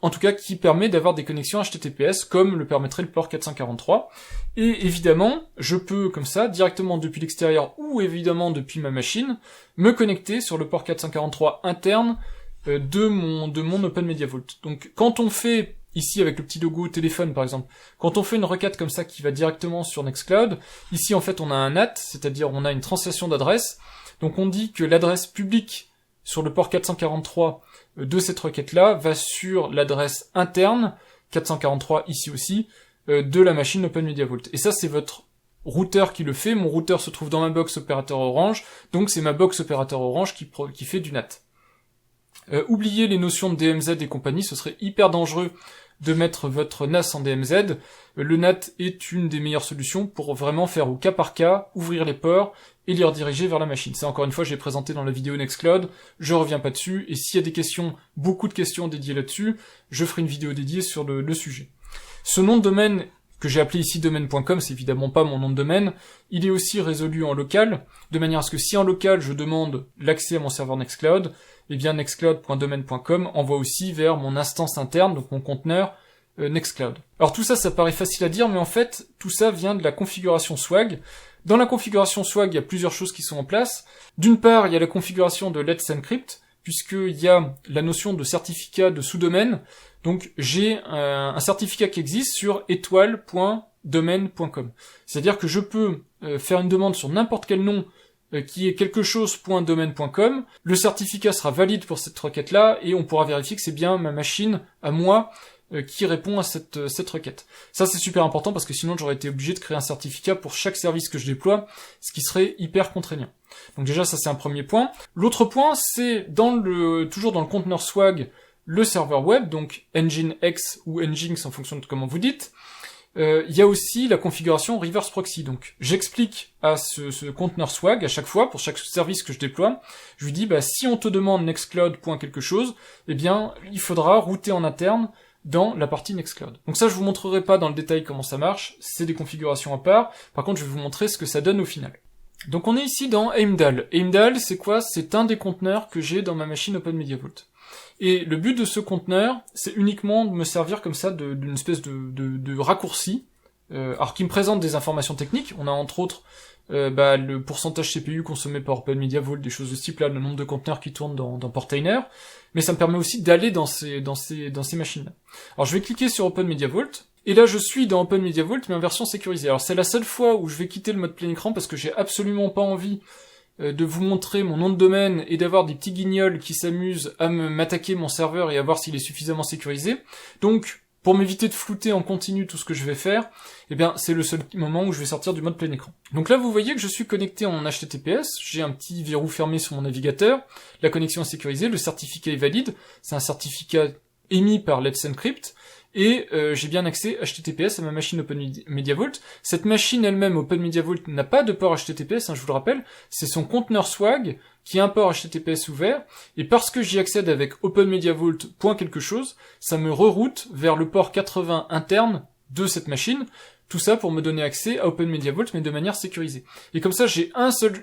en tout cas qui permet d'avoir des connexions HTTPS comme le permettrait le port 443. Et évidemment, je peux comme ça, directement depuis l'extérieur ou évidemment depuis ma machine, me connecter sur le port 443 interne de mon OpenMediaVault. Donc quand on fait, ici avec le petit logo téléphone par exemple, quand on fait une requête comme ça qui va directement sur Nextcloud, ici en fait on a un NAT, c'est-à-dire on a une translation d'adresse, donc on dit que l'adresse publique sur le port 443 de cette requête-là va sur l'adresse interne, 443 ici aussi, de la machine OpenMediaVault. Et ça, c'est votre routeur qui le fait, mon routeur se trouve dans ma box opérateur Orange, donc c'est ma box opérateur Orange qui fait du NAT. Oubliez les notions de DMZ et compagnie, ce serait hyper dangereux de mettre votre NAS en DMZ. Le NAT est une des meilleures solutions pour vraiment faire au cas par cas, ouvrir les ports et les rediriger vers la machine. Ça, encore une fois, j'ai présenté dans la vidéo Nextcloud, je reviens pas dessus, et s'il y a des questions, beaucoup de questions dédiées là-dessus, je ferai une vidéo dédiée sur le sujet. Ce nom de domaine que j'ai appelé ici domaine.com, c'est évidemment pas mon nom de domaine, il est aussi résolu en local, de manière à ce que si en local je demande l'accès à mon serveur Nextcloud, eh bien nextcloud.domaine.com envoie aussi vers mon instance interne, donc mon conteneur Nextcloud. Alors tout ça, ça paraît facile à dire, mais en fait, tout ça vient de la configuration Swag. Dans la configuration Swag, il y a plusieurs choses qui sont en place. D'une part, il y a la configuration de Let's Encrypt, puisqu'il y a la notion de certificat de sous-domaine. Donc j'ai un certificat qui existe sur étoile.domaine.com. C'est-à-dire que je peux faire une demande sur n'importe quel nom qui est quelque chose.domaine.com. Le certificat sera valide pour cette requête-là, et on pourra vérifier que c'est bien ma machine à moi qui répond à cette requête. Ça, c'est super important parce que sinon j'aurais été obligé de créer un certificat pour chaque service que je déploie, ce qui serait hyper contraignant. Donc déjà, ça c'est un premier point. L'autre point, c'est toujours dans le conteneur Swag, le serveur web, donc Nginx ou Nginx en fonction de comment vous dites. Il y a aussi la configuration reverse proxy. Donc j'explique à ce conteneur Swag à chaque fois, pour chaque service que je déploie, je lui dis si on te demande Nextcloud quelque chose, eh bien il faudra router en interne dans la partie Nextcloud. Donc ça, je vous montrerai pas dans le détail comment ça marche, c'est des configurations à part. Par contre, je vais vous montrer ce que ça donne au final. Donc on est ici dans Heimdall. Heimdall, c'est quoi? C'est un des conteneurs que j'ai dans ma machine OpenMediaVault. Et le but de ce conteneur, c'est uniquement de me servir comme ça d'une espèce de raccourci, alors qui me présente des informations techniques. On a entre autres le pourcentage CPU consommé par OpenMediaVault, des choses de ce type-là, le nombre de conteneurs qui tournent dans Portainer, mais ça me permet aussi d'aller dans ces machines-là. Alors je vais cliquer sur OpenMediaVault, et là je suis dans OpenMediaVault, mais en version sécurisée. Alors c'est la seule fois où je vais quitter le mode plein écran, parce que j'ai absolument pas envie de vous montrer mon nom de domaine et d'avoir des petits guignols qui s'amusent à m'attaquer mon serveur et à voir s'il est suffisamment sécurisé. Donc, pour m'éviter de flouter en continu tout ce que je vais faire, eh bien, c'est le seul moment où je vais sortir du mode plein écran. Donc là, vous voyez que je suis connecté en HTTPS, j'ai un petit verrou fermé sur mon navigateur, la connexion est sécurisée, le certificat est valide, c'est un certificat émis par Let's Encrypt, et j'ai bien accès HTTPS à ma machine OpenMediaVault. Cette machine elle-même, OpenMediaVault, n'a pas de port HTTPS, je vous le rappelle, c'est son conteneur Swag qui a un port HTTPS ouvert, et parce que j'y accède avec OpenMediaVault quelque chose, ça me reroute vers le port 80 interne de cette machine, tout ça pour me donner accès à OpenMediaVault, mais de manière sécurisée. Et comme ça, j'ai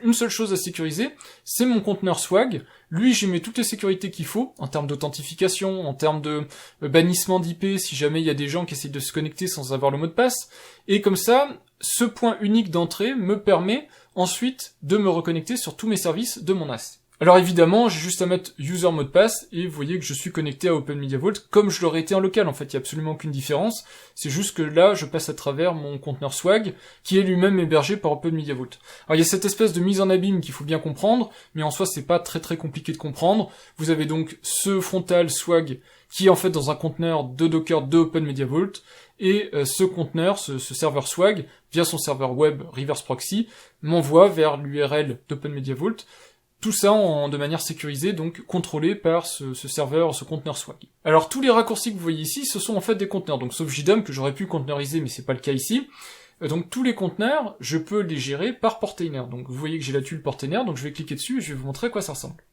une seule chose à sécuriser, c'est mon conteneur Swag. Lui, j'y mets toutes les sécurités qu'il faut, en termes d'authentification, en termes de bannissement d'IP, si jamais il y a des gens qui essayent de se connecter sans avoir le mot de passe. Et comme ça, ce point unique d'entrée me permet ensuite de me reconnecter sur tous mes services de mon NAS. Alors évidemment, j'ai juste à mettre user mot de passe et vous voyez que je suis connecté à OpenMediaVault comme je l'aurais été en local. En fait, il n'y a absolument aucune différence. C'est juste que là, je passe à travers mon conteneur Swag qui est lui-même hébergé par OpenMediaVault. Alors il y a cette espèce de mise en abîme qu'il faut bien comprendre, mais en soi, c'est pas très compliqué de comprendre. Vous avez donc ce frontal Swag qui est en fait dans un conteneur de Docker de OpenMediaVault et ce conteneur, ce serveur Swag, via son serveur web Reverse Proxy, m'envoie vers l'URL d'OpenMediaVault. Tout ça de manière sécurisée, donc contrôlé par ce serveur, ce conteneur Swag. Alors tous les raccourcis que vous voyez ici, ce sont en fait des conteneurs, donc sauf JDOM que j'aurais pu conteneuriser, mais c'est pas le cas ici. Donc tous les conteneurs, je peux les gérer par Portainer. Donc vous voyez que j'ai la tuile Portainer, donc je vais cliquer dessus et je vais vous montrer à quoi ça ressemble.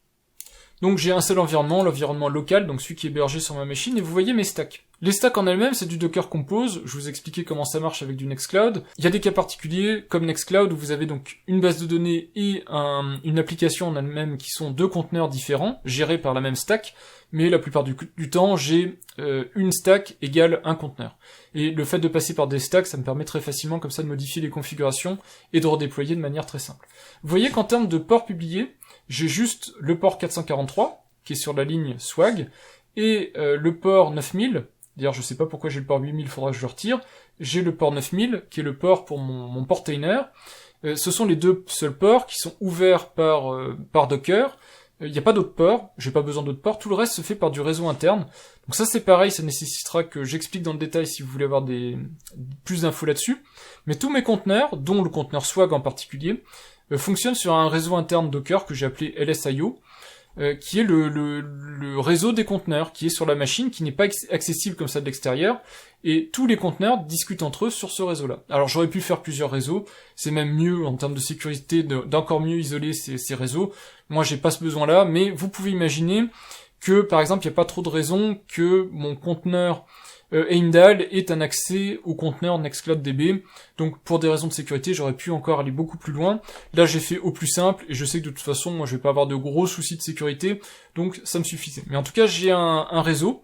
Donc j'ai un seul environnement, l'environnement local, donc celui qui est hébergé sur ma machine, et vous voyez mes stacks. Les stacks en elles-mêmes, c'est du Docker Compose, je vous ai expliqué comment ça marche avec du Nextcloud. Il y a des cas particuliers, comme Nextcloud, où vous avez donc une base de données et une application en elle-même qui sont deux conteneurs différents, gérés par la même stack, mais la plupart du temps, j'ai une stack égale un conteneur. Et le fait de passer par des stacks, ça me permet très facilement comme ça de modifier les configurations et de redéployer de manière très simple. Vous voyez qu'en termes de port publié, j'ai juste le port 443, qui est sur la ligne Swag, et le port 9000, d'ailleurs je sais pas pourquoi j'ai le port 8000, faudra que je le retire, j'ai le port 9000, qui est le port pour mon Portainer. Ce sont les deux seuls ports qui sont ouverts par Docker, Il n'y a pas d'autres ports, j'ai pas besoin d'autres ports, tout le reste se fait par du réseau interne. Donc ça c'est pareil, ça nécessitera que j'explique dans le détail si vous voulez avoir plus d'infos là-dessus. Mais tous mes conteneurs, dont le conteneur Swag en particulier, fonctionnent sur un réseau interne Docker que j'ai appelé LSIO, qui est le réseau des conteneurs, qui est sur la machine, qui n'est pas accessible comme ça de l'extérieur, et tous les conteneurs discutent entre eux sur ce réseau-là. Alors j'aurais pu faire plusieurs réseaux, c'est même mieux en termes de sécurité d'encore mieux isoler ces réseaux. Moi j'ai pas ce besoin-là, mais vous pouvez imaginer que par exemple il n'y a pas trop de raisons que mon conteneur Heimdall ait un accès au conteneur NextCloudDB. Donc pour des raisons de sécurité, j'aurais pu encore aller beaucoup plus loin. Là, j'ai fait au plus simple et je sais que de toute façon, moi, je vais pas avoir de gros soucis de sécurité, donc ça me suffisait. Mais en tout cas, j'ai un réseau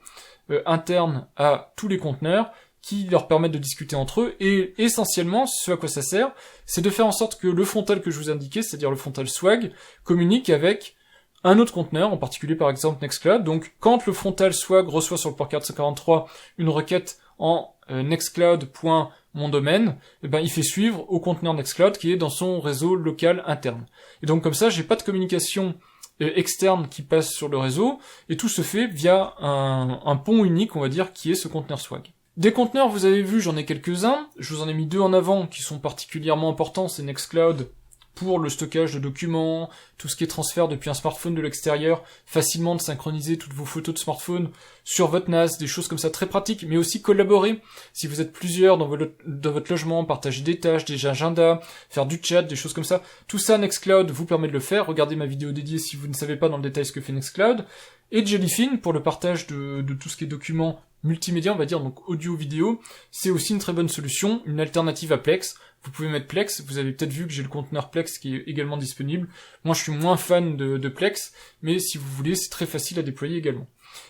interne à tous les conteneurs qui leur permettent de discuter entre eux, et essentiellement, ce à quoi ça sert, c'est de faire en sorte que le frontal que je vous indiquais, c'est-à-dire le frontal Swag, communique avec un autre conteneur, en particulier par exemple Nextcloud. Donc quand le frontal Swag reçoit sur le port 443 une requête en nextcloud.mondomaine, il fait suivre au conteneur Nextcloud qui est dans son réseau local interne. Et donc comme ça, j'ai pas de communication externe qui passe sur le réseau, et tout se fait via un pont unique, on va dire, qui est ce conteneur Swag. Des conteneurs, vous avez vu, j'en ai quelques-uns. Je vous en ai mis deux en avant qui sont particulièrement importants, c'est Nextcloud pour le stockage de documents, tout ce qui est transfert depuis un smartphone de l'extérieur, facilement de synchroniser toutes vos photos de smartphone sur votre NAS, des choses comme ça très pratiques, mais aussi collaborer. Si vous êtes plusieurs dans votre logement, partager des tâches, des agendas, faire du chat, des choses comme ça, tout ça Nextcloud vous permet de le faire. Regardez ma vidéo dédiée si vous ne savez pas dans le détail ce que fait Nextcloud. Et Jellyfin pour le partage de tout ce qui est documents multimédia, on va dire, donc audio-vidéo, c'est aussi une très bonne solution, une alternative à Plex. Vous pouvez mettre Plex, vous avez peut-être vu que j'ai le conteneur Plex qui est également disponible. Moi je suis moins fan de Plex, mais si vous voulez, c'est très facile à déployer également.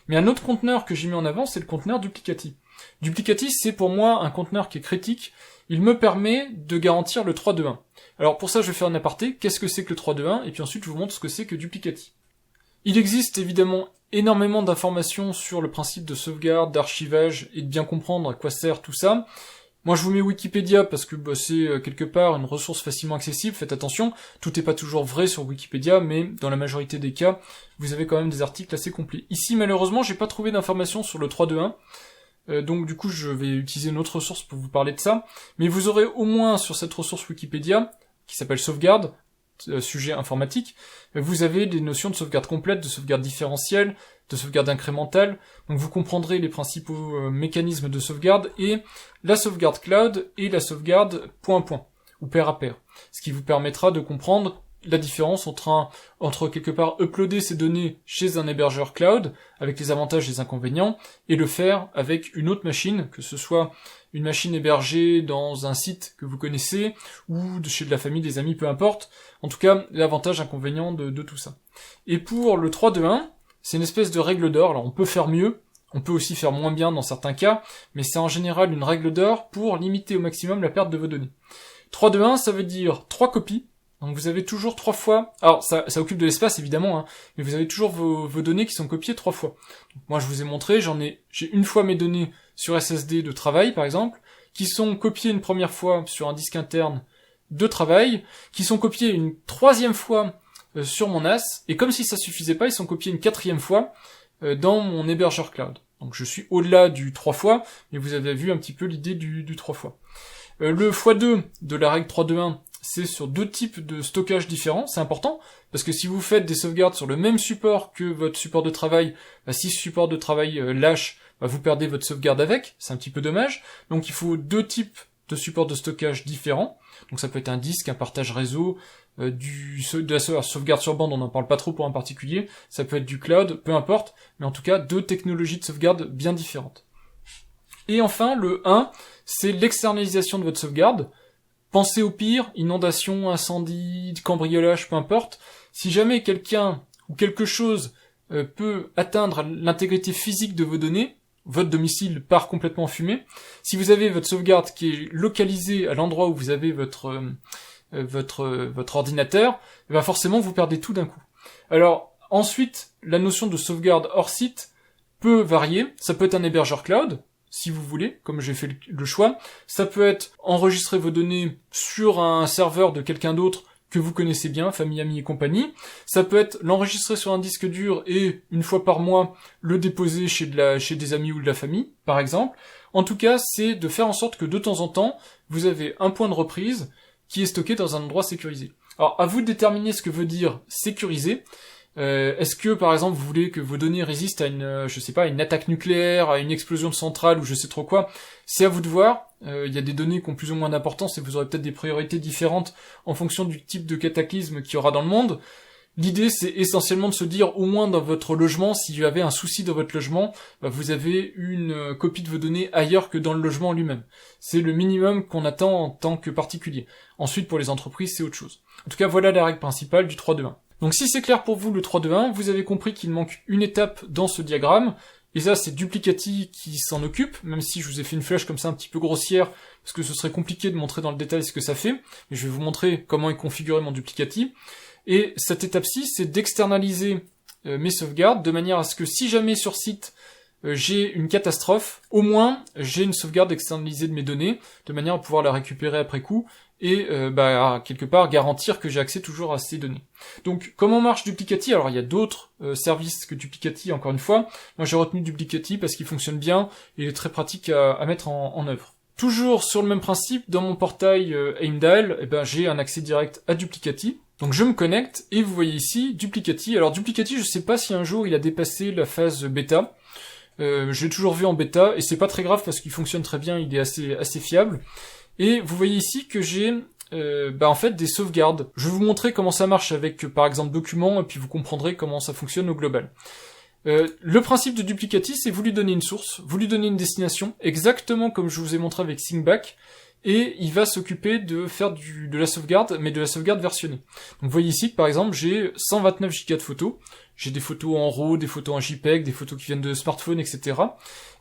Mais un autre conteneur que j'ai mis en avant, c'est le conteneur Duplicati. Duplicati, c'est pour moi un conteneur qui est critique. Il me permet de garantir le 3-2-1. Alors pour ça, je vais faire un aparté. Qu'est-ce que c'est que le 3-2-1? Et puis ensuite, je vous montre ce que c'est que Duplicati. Il existe évidemment énormément d'informations sur le principe de sauvegarde, d'archivage, et de bien comprendre à quoi sert tout ça. Moi je vous mets Wikipédia parce que c'est quelque part une ressource facilement accessible, faites attention, tout n'est pas toujours vrai sur Wikipédia, mais dans la majorité des cas, vous avez quand même des articles assez complets. Ici malheureusement j'ai pas trouvé d'informations sur le 3-2-1, donc du coup je vais utiliser une autre ressource pour vous parler de ça, mais vous aurez au moins sur cette ressource Wikipédia, qui s'appelle sauvegarde, sujet informatique, vous avez des notions de sauvegarde complète, de sauvegarde différentielle, de sauvegarde incrémentale, donc vous comprendrez les principaux mécanismes de sauvegarde, et la sauvegarde cloud et la sauvegarde point à point, ou pair à pair, ce qui vous permettra de comprendre la différence entre quelque part uploader ces données chez un hébergeur cloud, avec les avantages et les inconvénients, et le faire avec une autre machine, que ce soit une machine hébergée dans un site que vous connaissez, ou de chez de la famille, des amis, peu importe. En tout cas, l'avantage, inconvénient de tout ça. Et pour le 3-2-1, c'est une espèce de règle d'or. Alors on peut faire mieux, on peut aussi faire moins bien dans certains cas, mais c'est en général une règle d'or pour limiter au maximum la perte de vos données. 3-2-1, ça veut dire 3 copies. Donc vous avez toujours 3 fois, alors ça occupe de l'espace évidemment, hein, mais vous avez toujours vos données qui sont copiées 3 fois. Donc, moi je vous ai montré, j'ai une fois mes données sur SSD de travail par exemple, qui sont copiées une première fois sur un disque interne de travail, qui sont copiées une 3e fois sur mon NAS, et comme si ça suffisait pas, ils sont copiés une 4e fois dans mon hébergeur cloud. Donc je suis au-delà du 3 fois, mais vous avez vu un petit peu l'idée du 3 fois. Le x2 de la règle 3-2-1, c'est sur 2 types de stockage différents, c'est important, parce que si vous faites des sauvegardes sur le même support que votre support de travail, si ce support de travail lâche, vous perdez votre sauvegarde avec, c'est un petit peu dommage, donc il faut 2 types de supports de stockage différents, donc ça peut être un disque, un partage réseau, de la sauvegarde sur bande, on n'en parle pas trop pour un particulier, ça peut être du cloud, peu importe, mais en tout cas 2 technologies de sauvegarde bien différentes. Et enfin, le 1, c'est l'externalisation de votre sauvegarde. Pensez au pire, inondation, incendie, cambriolage, peu importe. Si jamais quelqu'un ou quelque chose peut atteindre l'intégrité physique de vos données, votre domicile part complètement en fumée. Si vous avez votre sauvegarde qui est localisée à l'endroit où vous avez votre ordinateur, forcément vous perdez tout d'un coup. Alors ensuite, la notion de sauvegarde hors site peut varier. Ça peut être un hébergeur cloud, si vous voulez, comme j'ai fait le choix. Ça peut être enregistrer vos données sur un serveur de quelqu'un d'autre que vous connaissez bien, famille, amis et compagnie. Ça peut être l'enregistrer sur un disque dur et, une fois par mois, le déposer chez des amis ou de la famille, par exemple. En tout cas, c'est de faire en sorte que de temps en temps, vous avez un point de reprise qui est stocké dans un endroit sécurisé. Alors, à vous de déterminer ce que veut dire sécurisé. Est-ce que, par exemple, vous voulez que vos données résistent à une attaque nucléaire, à une explosion de centrale ou je sais trop quoi? C'est à vous de voir. Il y a des données qui ont plus ou moins d'importance et vous aurez peut-être des priorités différentes en fonction du type de cataclysme qu'il y aura dans le monde. L'idée, c'est essentiellement de se dire, au moins dans votre logement, s'il y avait un souci dans votre logement, vous avez une copie de vos données ailleurs que dans le logement lui-même. C'est le minimum qu'on attend en tant que particulier. Ensuite, pour les entreprises, c'est autre chose. En tout cas, voilà la règle principale du 3-2-1. Donc si c'est clair pour vous le 3-2-1, vous avez compris qu'il manque une étape dans ce diagramme, et ça c'est Duplicati qui s'en occupe, même si je vous ai fait une flèche comme ça un petit peu grossière, parce que ce serait compliqué de montrer dans le détail ce que ça fait, mais je vais vous montrer comment est configuré mon Duplicati. Et cette étape-ci, c'est d'externaliser mes sauvegardes, de manière à ce que si jamais sur site j'ai une catastrophe, au moins j'ai une sauvegarde externalisée de mes données, de manière à pouvoir la récupérer après coup, et quelque part garantir que j'ai accès toujours à ces données. Donc comment marche Duplicati? Alors il y a d'autres services que Duplicati, encore une fois. Moi j'ai retenu Duplicati parce qu'il fonctionne bien et il est très pratique à mettre en œuvre. Toujours sur le même principe, dans mon portail Heimdall, j'ai un accès direct à Duplicati. Donc je me connecte et vous voyez ici Duplicati. Alors Duplicati, je sais pas si un jour il a dépassé la phase bêta. Je l'ai toujours vu en bêta et c'est pas très grave parce qu'il fonctionne très bien, il est assez fiable. Et vous voyez ici que j'ai en fait des sauvegardes. Je vais vous montrer comment ça marche avec par exemple documents et puis vous comprendrez comment ça fonctionne au global. Le principe de Duplicati, c'est vous lui donnez une source, vous lui donnez une destination, exactement comme je vous ai montré avec Syncback, et il va s'occuper de faire de la sauvegarde, mais de la sauvegarde versionnée. Donc vous voyez ici que par exemple j'ai 129 Go de photos, j'ai des photos en RAW, des photos en JPEG, des photos qui viennent de smartphone, etc.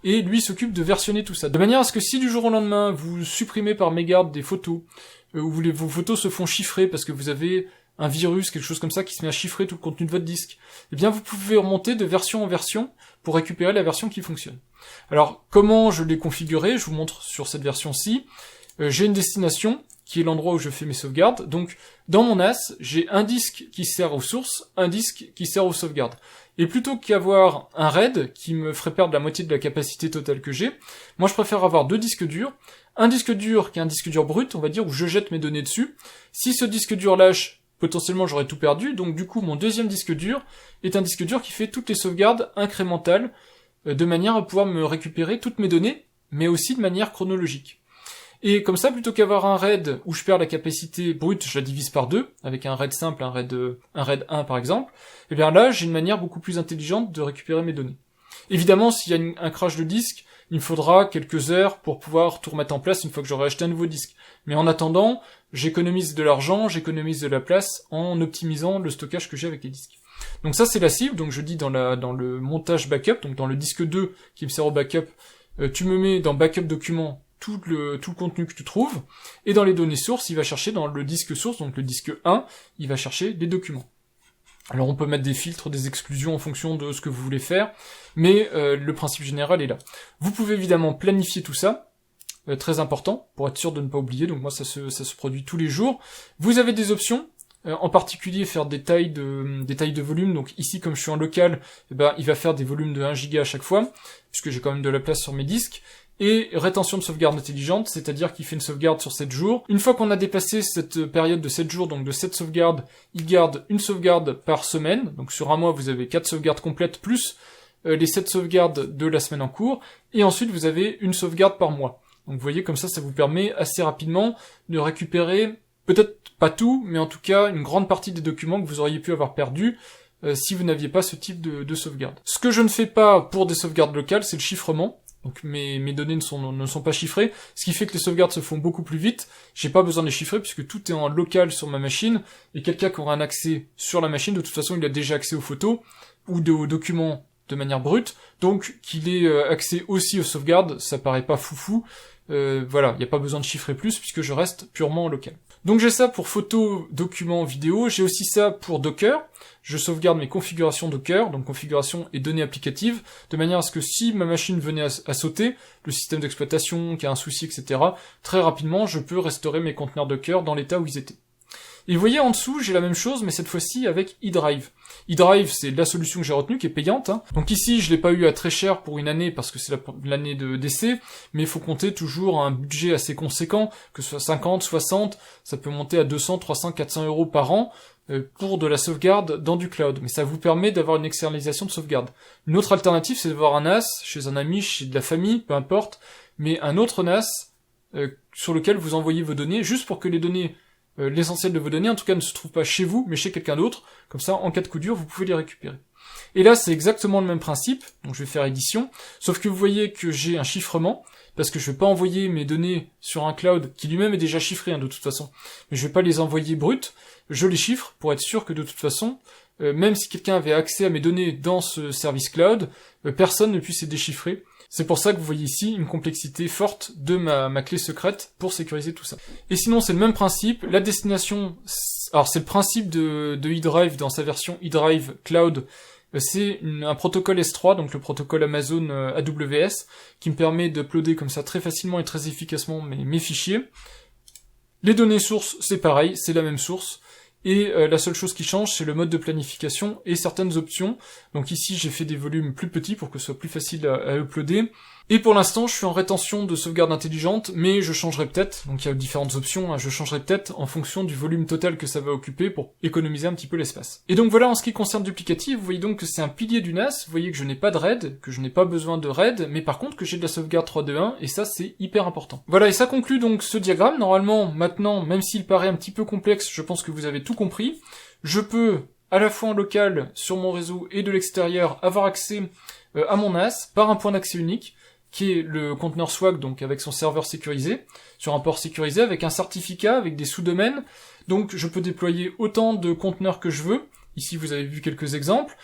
Et lui s'occupe de versionner tout ça. De manière à ce que si du jour au lendemain vous supprimez par mégarde des photos, ou vos photos se font chiffrer parce que vous avez un virus, quelque chose comme ça, qui se met à chiffrer tout le contenu de votre disque, eh bien vous pouvez remonter de version en version pour récupérer la version qui fonctionne. Alors, comment je l'ai configuré? Je vous montre sur cette version-ci. J'ai une destination, qui est l'endroit où je fais mes sauvegardes. Donc, dans mon NAS, j'ai un disque qui sert aux sources, un disque qui sert aux sauvegardes. Et plutôt qu'avoir un RAID qui me ferait perdre la moitié de la capacité totale que j'ai, moi je préfère avoir deux disques durs. Un disque dur qui est un disque dur brut, on va dire, où je jette mes données dessus. Si ce disque dur lâche, potentiellement j'aurais tout perdu, donc du coup mon deuxième disque dur est un disque dur qui fait toutes les sauvegardes incrémentales, de manière à pouvoir me récupérer toutes mes données, mais aussi de manière chronologique. Et comme ça, plutôt qu'avoir un RAID où je perds la capacité brute, je la divise par deux, avec un RAID simple, un RAID 1 par exemple, et bien là j'ai une manière beaucoup plus intelligente de récupérer mes données. Évidemment, s'il y a un crash de disque, il me faudra quelques heures pour pouvoir tout remettre en place une fois que j'aurai acheté un nouveau disque. Mais en attendant, j'économise de l'argent, j'économise de la place en optimisant le stockage que j'ai avec les disques. Donc ça c'est la cible, donc je dis dans le montage backup, donc dans le disque 2 qui me sert au backup, tu me mets dans backup document tout le contenu que tu trouves, et dans les données sources, il va chercher dans le disque source, donc le disque 1, il va chercher des documents. Alors on peut mettre des filtres, des exclusions en fonction de ce que vous voulez faire, mais le principe général est là. Vous pouvez évidemment planifier tout ça, très important, pour être sûr de ne pas oublier, donc moi ça se produit tous les jours. Vous avez des options, en particulier faire des tailles de volume, donc ici comme je suis en local, il va faire des volumes de 1 giga à chaque fois, puisque j'ai quand même de la place sur mes disques. Et rétention de sauvegarde intelligente, c'est-à-dire qu'il fait une sauvegarde sur 7 jours. Une fois qu'on a dépassé cette période de 7 jours, donc de 7 sauvegardes, il garde une sauvegarde par semaine. Donc sur un mois, vous avez 4 sauvegardes complètes plus les 7 sauvegardes de la semaine en cours. Et ensuite, vous avez une sauvegarde par mois. Donc vous voyez, comme ça vous permet assez rapidement de récupérer, peut-être pas tout, mais en tout cas une grande partie des documents que vous auriez pu avoir perdus si vous n'aviez pas ce type de sauvegarde. Ce que je ne fais pas pour des sauvegardes locales, c'est le chiffrement. Donc mes données ne sont pas chiffrées, ce qui fait que les sauvegardes se font beaucoup plus vite. J'ai pas besoin de les chiffrer puisque tout est en local sur ma machine, et quelqu'un qui aura un accès sur la machine, de toute façon il a déjà accès aux photos ou aux documents de manière brute, donc qu'il ait accès aussi aux sauvegardes, ça paraît pas foufou. Voilà, il n'y a pas besoin de chiffrer plus puisque je reste purement en local. Donc j'ai ça pour photos, documents, vidéos, j'ai aussi ça pour Docker. Je sauvegarde mes configurations Docker, donc configuration et données applicatives, de manière à ce que si ma machine venait à sauter, le système d'exploitation qui a un souci, etc., très rapidement je peux restaurer mes conteneurs Docker dans l'état où ils étaient. Et vous voyez en dessous, j'ai la même chose, mais cette fois-ci avec eDrive. eDrive, c'est la solution que j'ai retenue, qui est payante. Hein. Donc ici, je l'ai pas eu à très cher pour une année, parce que c'est l'année d'essai, mais il faut compter toujours un budget assez conséquent, que ce soit 50, 60, ça peut monter à 200, 300, 400 euros par an, pour de la sauvegarde dans du cloud. Mais ça vous permet d'avoir une externalisation de sauvegarde. Une autre alternative, c'est d'avoir un NAS chez un ami, chez de la famille, peu importe, mais un autre NAS sur lequel vous envoyez vos données, juste pour que les données, l'essentiel de vos données, en tout cas, ne se trouve pas chez vous, mais chez quelqu'un d'autre. Comme ça, en cas de coup dur, vous pouvez les récupérer. Et là, c'est exactement le même principe. Donc, je vais faire édition. Sauf que vous voyez que j'ai un chiffrement, parce que je vais pas envoyer mes données sur un cloud qui lui-même est déjà chiffré, hein, de toute façon. Mais je vais pas les envoyer brutes. Je les chiffre pour être sûr que de toute façon, même si quelqu'un avait accès à mes données dans ce service cloud, personne ne puisse les déchiffrer. C'est pour ça que vous voyez ici une complexité forte de ma clé secrète pour sécuriser tout ça. Et sinon, c'est le même principe. La destination, alors c'est le principe de eDrive dans sa version eDrive Cloud. C'est un protocole S3, donc le protocole Amazon AWS, qui me permet d'uploader comme ça très facilement et très efficacement mes fichiers. Les données sources, c'est pareil, c'est la même source. Et la seule chose qui change, c'est le mode de planification et certaines options. Donc ici, j'ai fait des volumes plus petits pour que ce soit plus facile à uploader. Et pour l'instant, je suis en rétention de sauvegarde intelligente, mais je changerai peut-être, donc il y a différentes options, hein, je changerai peut-être en fonction du volume total que ça va occuper pour économiser un petit peu l'espace. Et donc voilà, en ce qui concerne Duplicative, vous voyez donc que c'est un pilier du NAS, vous voyez que je n'ai pas de RAID, que je n'ai pas besoin de RAID, mais par contre que j'ai de la sauvegarde 3.2.1, et ça c'est hyper important. Voilà, et ça conclut donc ce diagramme. Normalement, maintenant, même s'il paraît un petit peu complexe, je pense que vous avez tout compris. Je peux, à la fois en local, sur mon réseau, et de l'extérieur, avoir accès à mon NAS par un point d'accès unique, qui est le conteneur Swag, donc avec son serveur sécurisé, sur un port sécurisé, avec un certificat, avec des sous-domaines. Donc je peux déployer autant de conteneurs que je veux. Ici vous avez vu quelques exemples.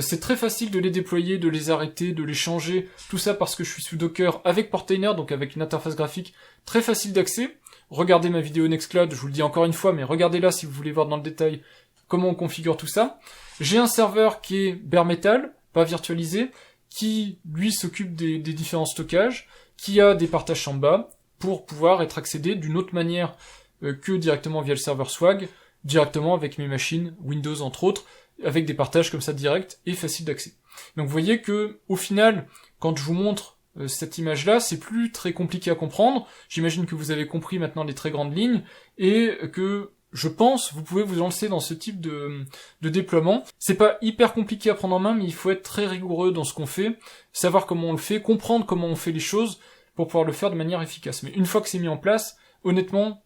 C'est très facile de les déployer, de les arrêter, de les changer, tout ça parce que je suis sous Docker avec Portainer, donc avec une interface graphique très facile d'accès. Regardez ma vidéo Nextcloud, je vous le dis encore une fois, mais regardez-la si vous voulez voir dans le détail comment on configure tout ça. J'ai un serveur qui est bare metal, pas virtualisé, qui, lui, s'occupe des différents stockages, qui a des partages en bas, pour pouvoir être accédé d'une autre manière que directement via le serveur Swag, directement avec mes machines, Windows entre autres, avec des partages comme ça directs et faciles d'accès. Donc vous voyez que, au final, quand je vous montre cette image-là, c'est plus très compliqué à comprendre. J'imagine que vous avez compris maintenant les très grandes lignes, et que je pense, vous pouvez vous lancer dans ce type de déploiement. C'est pas hyper compliqué à prendre en main, mais il faut être très rigoureux dans ce qu'on fait, savoir comment on le fait, comprendre comment on fait les choses pour pouvoir le faire de manière efficace. Mais une fois que c'est mis en place, honnêtement,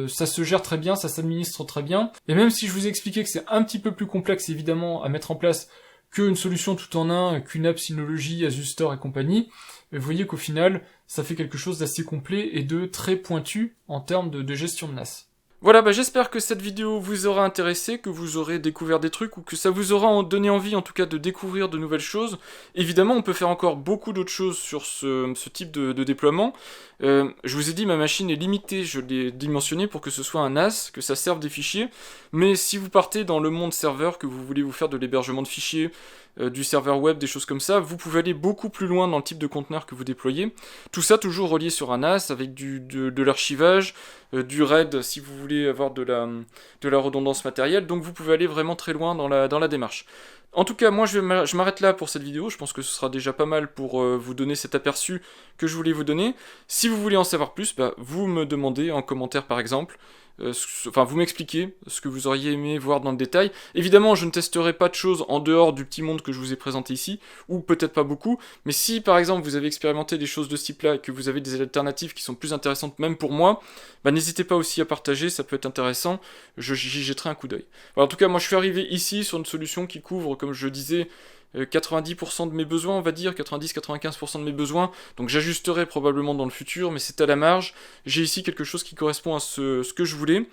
ça se gère très bien, ça s'administre très bien. Et même si je vous ai expliqué que c'est un petit peu plus complexe évidemment à mettre en place qu'une solution tout en un, qu'une app Synology, Asustor et compagnie, vous voyez qu'au final, ça fait quelque chose d'assez complet et de très pointu en termes de gestion de NAS. Voilà, j'espère que cette vidéo vous aura intéressé, que vous aurez découvert des trucs, ou que ça vous aura donné envie en tout cas de découvrir de nouvelles choses. Évidemment, on peut faire encore beaucoup d'autres choses sur ce type de déploiement. Je vous ai dit, ma machine est limitée, je l'ai dimensionnée pour que ce soit un NAS, que ça serve des fichiers, mais si vous partez dans le monde serveur, que vous voulez vous faire de l'hébergement de fichiers, du serveur web, des choses comme ça, vous pouvez aller beaucoup plus loin dans le type de conteneur que vous déployez. Tout ça toujours relié sur un NAS, avec de l'archivage, du RAID si vous voulez avoir de la redondance matérielle, donc vous pouvez aller vraiment très loin dans la démarche. En tout cas, moi je m'arrête là pour cette vidéo, je pense que ce sera déjà pas mal pour vous donner cet aperçu que je voulais vous donner. Si vous voulez en savoir plus, vous me demandez en commentaire par exemple, vous m'expliquez ce que vous auriez aimé voir dans le détail. Évidemment, je ne testerai pas de choses en dehors du petit monde que je vous ai présenté ici, ou peut-être pas beaucoup, mais si par exemple vous avez expérimenté des choses de ce type-là et que vous avez des alternatives qui sont plus intéressantes même pour moi, n'hésitez pas aussi à partager, ça peut être intéressant, j'y jetterai un coup d'œil. En tout cas, moi je suis arrivé ici sur une solution qui couvre, comme je disais, 90% de mes besoins, on va dire, 90-95% de mes besoins, donc j'ajusterai probablement dans le futur, mais c'est à la marge. J'ai ici quelque chose qui correspond à ce que je voulais.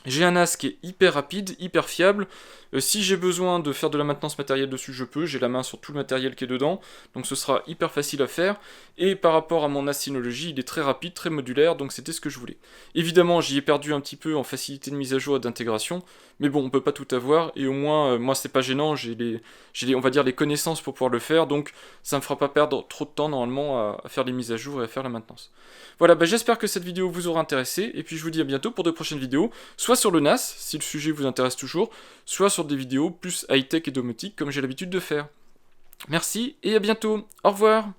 J'ai un NAS qui est hyper rapide, hyper fiable. Si j'ai besoin de faire de la maintenance matérielle dessus, je peux. J'ai la main sur tout le matériel qui est dedans, donc ce sera hyper facile à faire. Et par rapport à mon NAS Synology, il est très rapide, très modulaire, donc c'était ce que je voulais. Évidemment, j'y ai perdu un petit peu en facilité de mise à jour et d'intégration, mais bon, on peut pas tout avoir, et au moins, moi c'est pas gênant, j'ai on va dire, les connaissances pour pouvoir le faire, donc ça me fera pas perdre trop de temps normalement à faire les mises à jour et à faire la maintenance. Voilà, j'espère que cette vidéo vous aura intéressé, et puis je vous dis à bientôt pour de prochaines vidéos, soit sur le NAS, si le sujet vous intéresse toujours, soit sur des vidéos plus high-tech et domotique, comme j'ai l'habitude de faire. Merci et à bientôt. Au revoir.